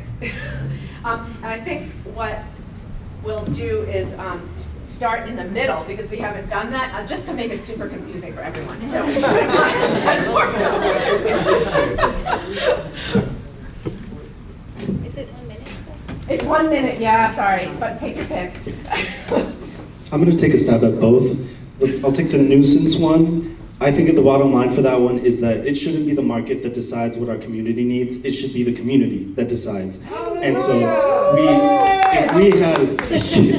Speaker 2: And I think what we'll do is start in the middle because we haven't done that, just to make it super confusing for everyone. So is
Speaker 7: it 1 minute?
Speaker 2: It's 1 minute, yeah, sorry, but take your pick.
Speaker 8: I'm going to take a stab at both. I'll take the nuisance one. I think the bottom line for that one is that it shouldn't be the market that decides what our community needs. It should be the community that decides. And so if we had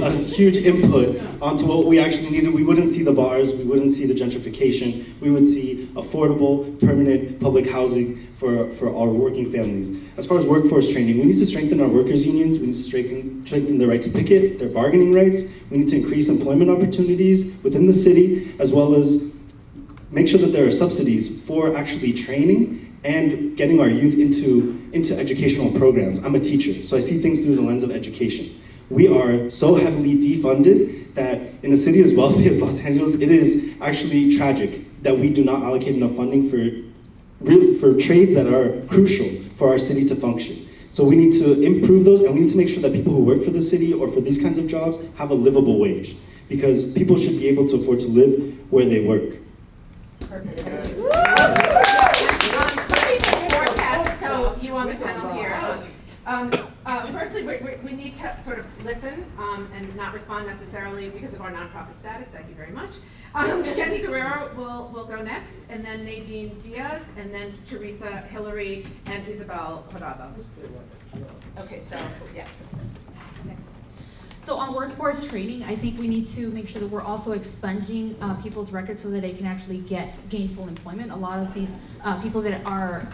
Speaker 8: a huge input onto what we actually needed, we wouldn't see the bars, we wouldn't see the gentrification, we would see affordable, permanent public housing for our working families. As far as workforce training, we need to strengthen our workers' unions, we need to strengthen their right to picket, their bargaining rights, we need to increase employment opportunities within the city, as well as make sure that there are subsidies for actually training and getting our youth into educational programs. I'm a teacher, so I see things through the lens of education. We are so heavily defunded that in a city as wealthy as Los Angeles, it is actually tragic that we do not allocate enough funding for trades that are crucial for our city to function. So we need to improve those, and we need to make sure that people who work for the city or for these kinds of jobs have a livable wage, because people should be able to afford to live where they work.
Speaker 2: So you on the panel here. Firstly, we need to sort of listen and not respond necessarily because of our nonprofit status. Thank you very much. Genny Guerrero will go next, and then Nadine Diaz, and then Teresa, Hillery, and Ysabel Jurado. Okay, so yeah.
Speaker 5: So on workforce training, I think we need to make sure that we're also expunging people's records so that they can actually get gainful employment. A lot of these people that are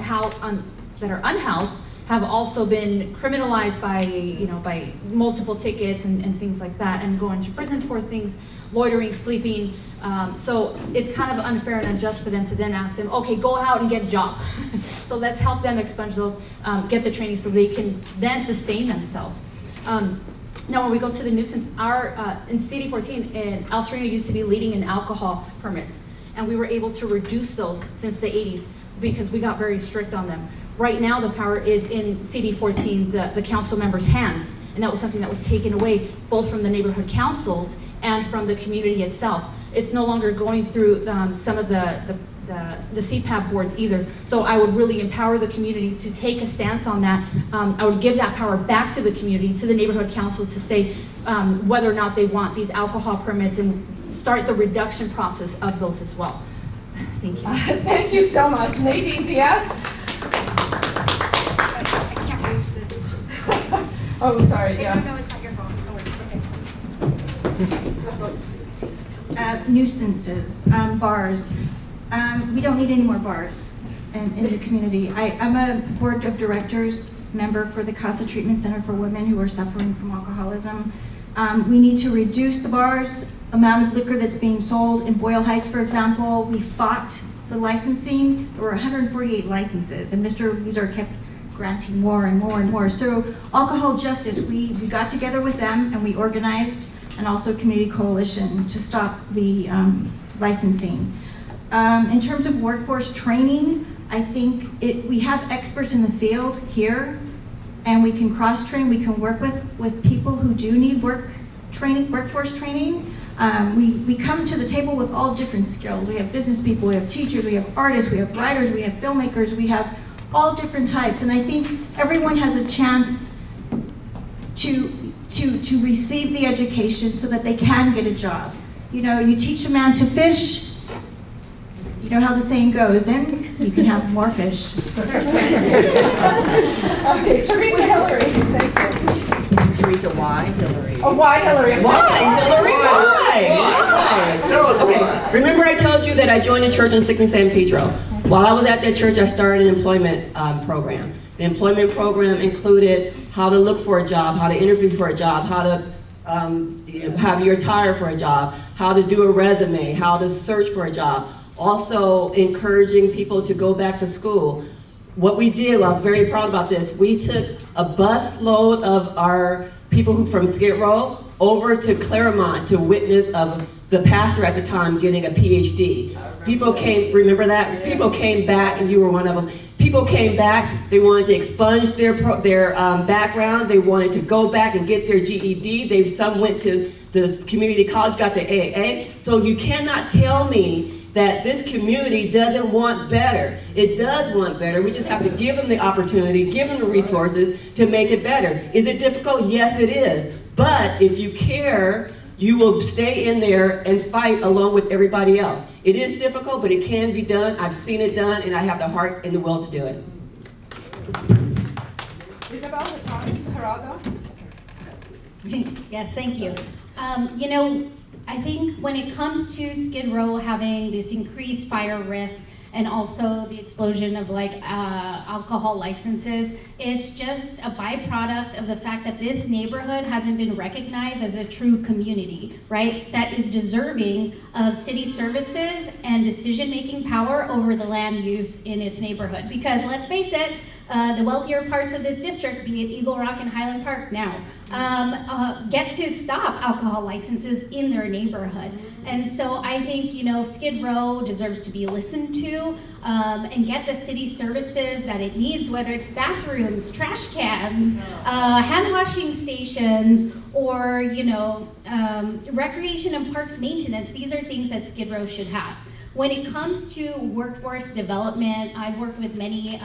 Speaker 5: unhoused have also been criminalized by multiple tickets and things like that, and going to prison for things, loitering, sleeping. So it's kind of unfair and unjust for them to then ask them, okay, go out and get a job. So let's help them expunge those, get the training so they can then sustain themselves. Now, when we go to the nuisance, in CD14, El Sereno used to be leading in alcohol permits, and we were able to reduce those since the 80s because we got very strict on them. Right now, the power is in CD14, the council members' hands, and that was something that was taken away both from the neighborhood councils and from the community itself. It's no longer going through some of the CPAP boards either. So I would really empower the community to take a stance on that. I would give that power back to the community, to the neighborhood councils to say whether or not they want these alcohol permits and start the reduction process of those as well. Thank you.
Speaker 2: Thank you so much. Nadine Diaz?
Speaker 3: I can't reach this.
Speaker 2: Oh, sorry,
Speaker 3: No,
Speaker 2: yeah.
Speaker 3: it's not your fault. Oh, okay. Nuisances, bars. We don't need any more bars. in the community. I'm a board of directors member for the CASA Treatment Center for Women who are suffering from alcoholism. We need to reduce the bars amount of liquor that's being sold. In Boyle Heights, for example, we fought the licensing. There were 148 licenses, and Mr. Weezer kept granting more and more and more. So alcohol justice, we got together with them and we organized, and also community coalition, to stop the licensing. In terms of workforce training, I think we have experts in the field here, and we can cross-train, we can work with people who do need workforce training. We come to the table with all different skills. We have business people, we have teachers, we have artists, we have writers, we have filmmakers, we have all different types. And I think everyone has a chance to receive the education so that they can get a job. You know, you teach a man to fish, you know how the saying goes, then you can have more fish.
Speaker 2: Okay, Teresa, Hillery, thank you.
Speaker 6: Teresa, why Hillery?
Speaker 2: Oh, why Hillery? I'm
Speaker 6: Why,
Speaker 2: sorry.
Speaker 6: Hillery? Why?
Speaker 4: Tell us
Speaker 6: Okay.
Speaker 4: why.
Speaker 6: Remember I told you that I joined a church in 6 and San Pedro. While I was at that church, I started an employment program. The employment program included how to look for a job, how to interview for a job, how to have your attire for a job, how to do a resume, how to search for a job. Also encouraging people to go back to school. What we did, I was very proud about this, we took a bus load of our people who from Skid Row over to Claremont to witness of the pastor at the time getting a PhD. People came, remember that? People came back, and you were one of them. People came back, they wanted to expunge their background, they wanted to go back and get their GED, some went to the community college, got their AA. So you cannot tell me that this community doesn't want better. It does want better. We just have to give them the opportunity, give them the resources to make it better. Is it difficult? Yes, it is. But if you care, you will stay in there and fight along with everybody else. It is difficult, but it can be done. I've seen it done, and I have the heart and the will to do it.
Speaker 2: Ysabel, Jurado.
Speaker 7: Yes, thank you. You know, I think when it comes to Skid Row having this increased fire risk and also the explosion of alcohol licenses, it's just a byproduct of the fact that this neighborhood hasn't been recognized as a true community, right? That is deserving of city services and decision-making power over the land use in its neighborhood. Because let's face it, the wealthier parts of this district, be it Eagle Rock and Highland Park now, get to stop alcohol licenses in their neighborhood. And so I think, you know, Skid Row deserves to be listened to and get the city services that it needs, whether it's bathrooms, trash cans, hand washing stations, or, you know, recreation and parks maintenance. These are things that Skid Row should have. When it comes to workforce development, I've worked with many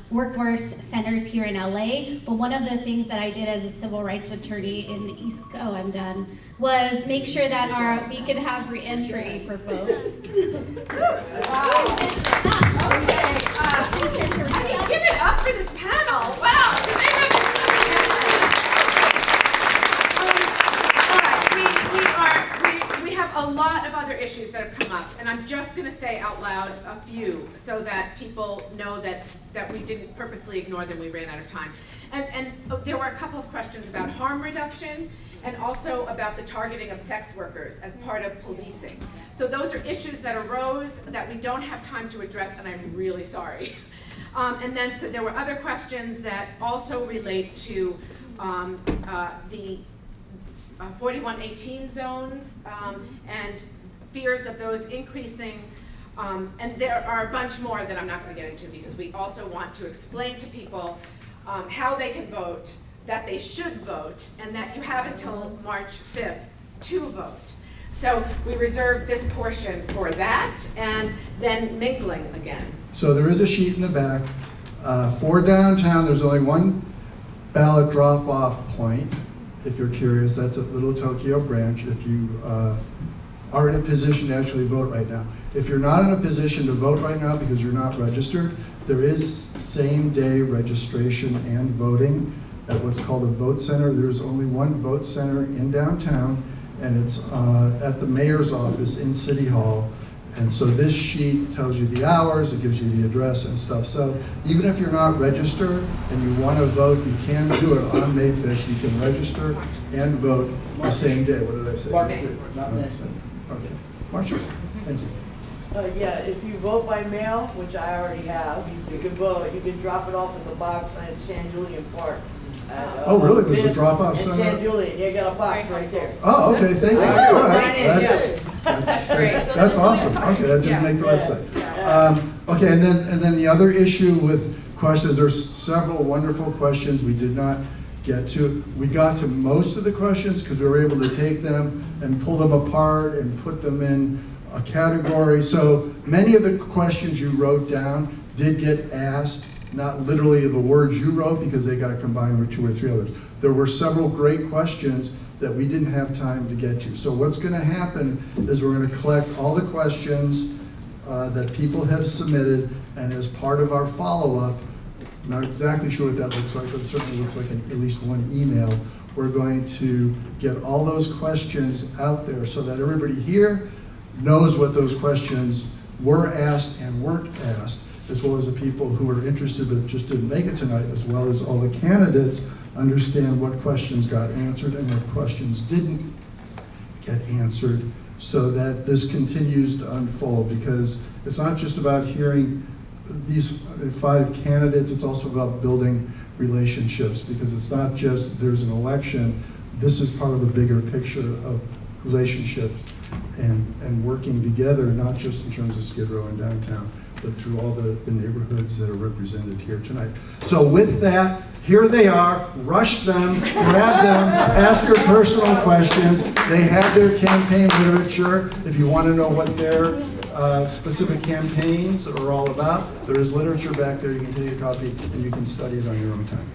Speaker 7: workforce centers here in LA, but one of the things that I did as a civil rights attorney in the East was make sure that we could have re-entry for folks.
Speaker 2: Wow. Give it up for this panel. Wow. We have a lot of other issues that have come up, and I'm just going to say out loud a few so that people know that we didn't purposely ignore them. We ran out of time. And there were a couple of questions about harm reduction and also about the targeting of sex workers as part of policing. So those are issues that arose that we don't have time to address, and I'm really sorry. And then so there were other questions that also relate to the 4118 zones and fears of those increasing. And there are a bunch more that I'm not going to get into because we also want to explain to people how they can vote, that they should vote, and that you have until March 5th to vote. So we reserve this portion for that, and then mingling again.
Speaker 9: So there is a sheet in the back. For downtown, there's only one ballot drop-off point. If you're curious, that's at Little Tokyo Branch if you are in a position to actually vote right now. If you're not in a position to vote right now because you're not registered, there is same-day registration and voting at what's called a vote center. There's only one vote center in downtown, and it's at the mayor's office in City Hall. And so this sheet tells you the hours, it gives you the address and stuff. So even if you're not registered and you want to vote, you can do it on May 5th. You can register and vote the same day. What did I say?
Speaker 4: March
Speaker 9: 5th, not May 5th. Okay. March 5th. Thank you.
Speaker 10: Yeah, if you vote by mail, which I already have, you can vote, you can drop it off at the box at San Julian Park.
Speaker 9: Oh, really? There's a drop-off
Speaker 10: At
Speaker 9: center?
Speaker 10: San Julian, you got a box right there.
Speaker 9: Oh, okay, thank you.
Speaker 10: That's
Speaker 9: All
Speaker 10: cool.
Speaker 9: right.
Speaker 2: That's great.
Speaker 9: That's awesome. Okay, that didn't make the website. Okay, and then the other issue with questions, there's several wonderful questions we did not get to. We got to most of the questions because we were able to take them and pull them apart and put them in a category. So many of the questions you wrote down did get asked, not literally the words you wrote because they got combined with 2 or 3 others. There were several great questions that we didn't have time to get to. So what's going to happen is we're going to collect all the questions that people have submitted, and as part of our follow-up, not exactly sure what that looks like, but it certainly looks like at least one email, we're going to get all those questions out there so that everybody here knows what those questions were asked and weren't asked, as well as the people who are interested but just didn't make it tonight, as well as all the candidates understand what questions got answered and what questions didn't get answered, so that this continues to unfold, because it's not just about hearing these 5 candidates, it's also about building relationships, because it's not just there's an election, this is part of a bigger picture of relationships and working together, not just in terms of Skid Row and downtown, but through all the neighborhoods that are represented here tonight. So with that, here they are, rush them, grab them, ask your personal questions. They have their campaign literature. If you want to know what their specific campaigns are all about, there is literature back there. You can take a copy and you can study it on your own time.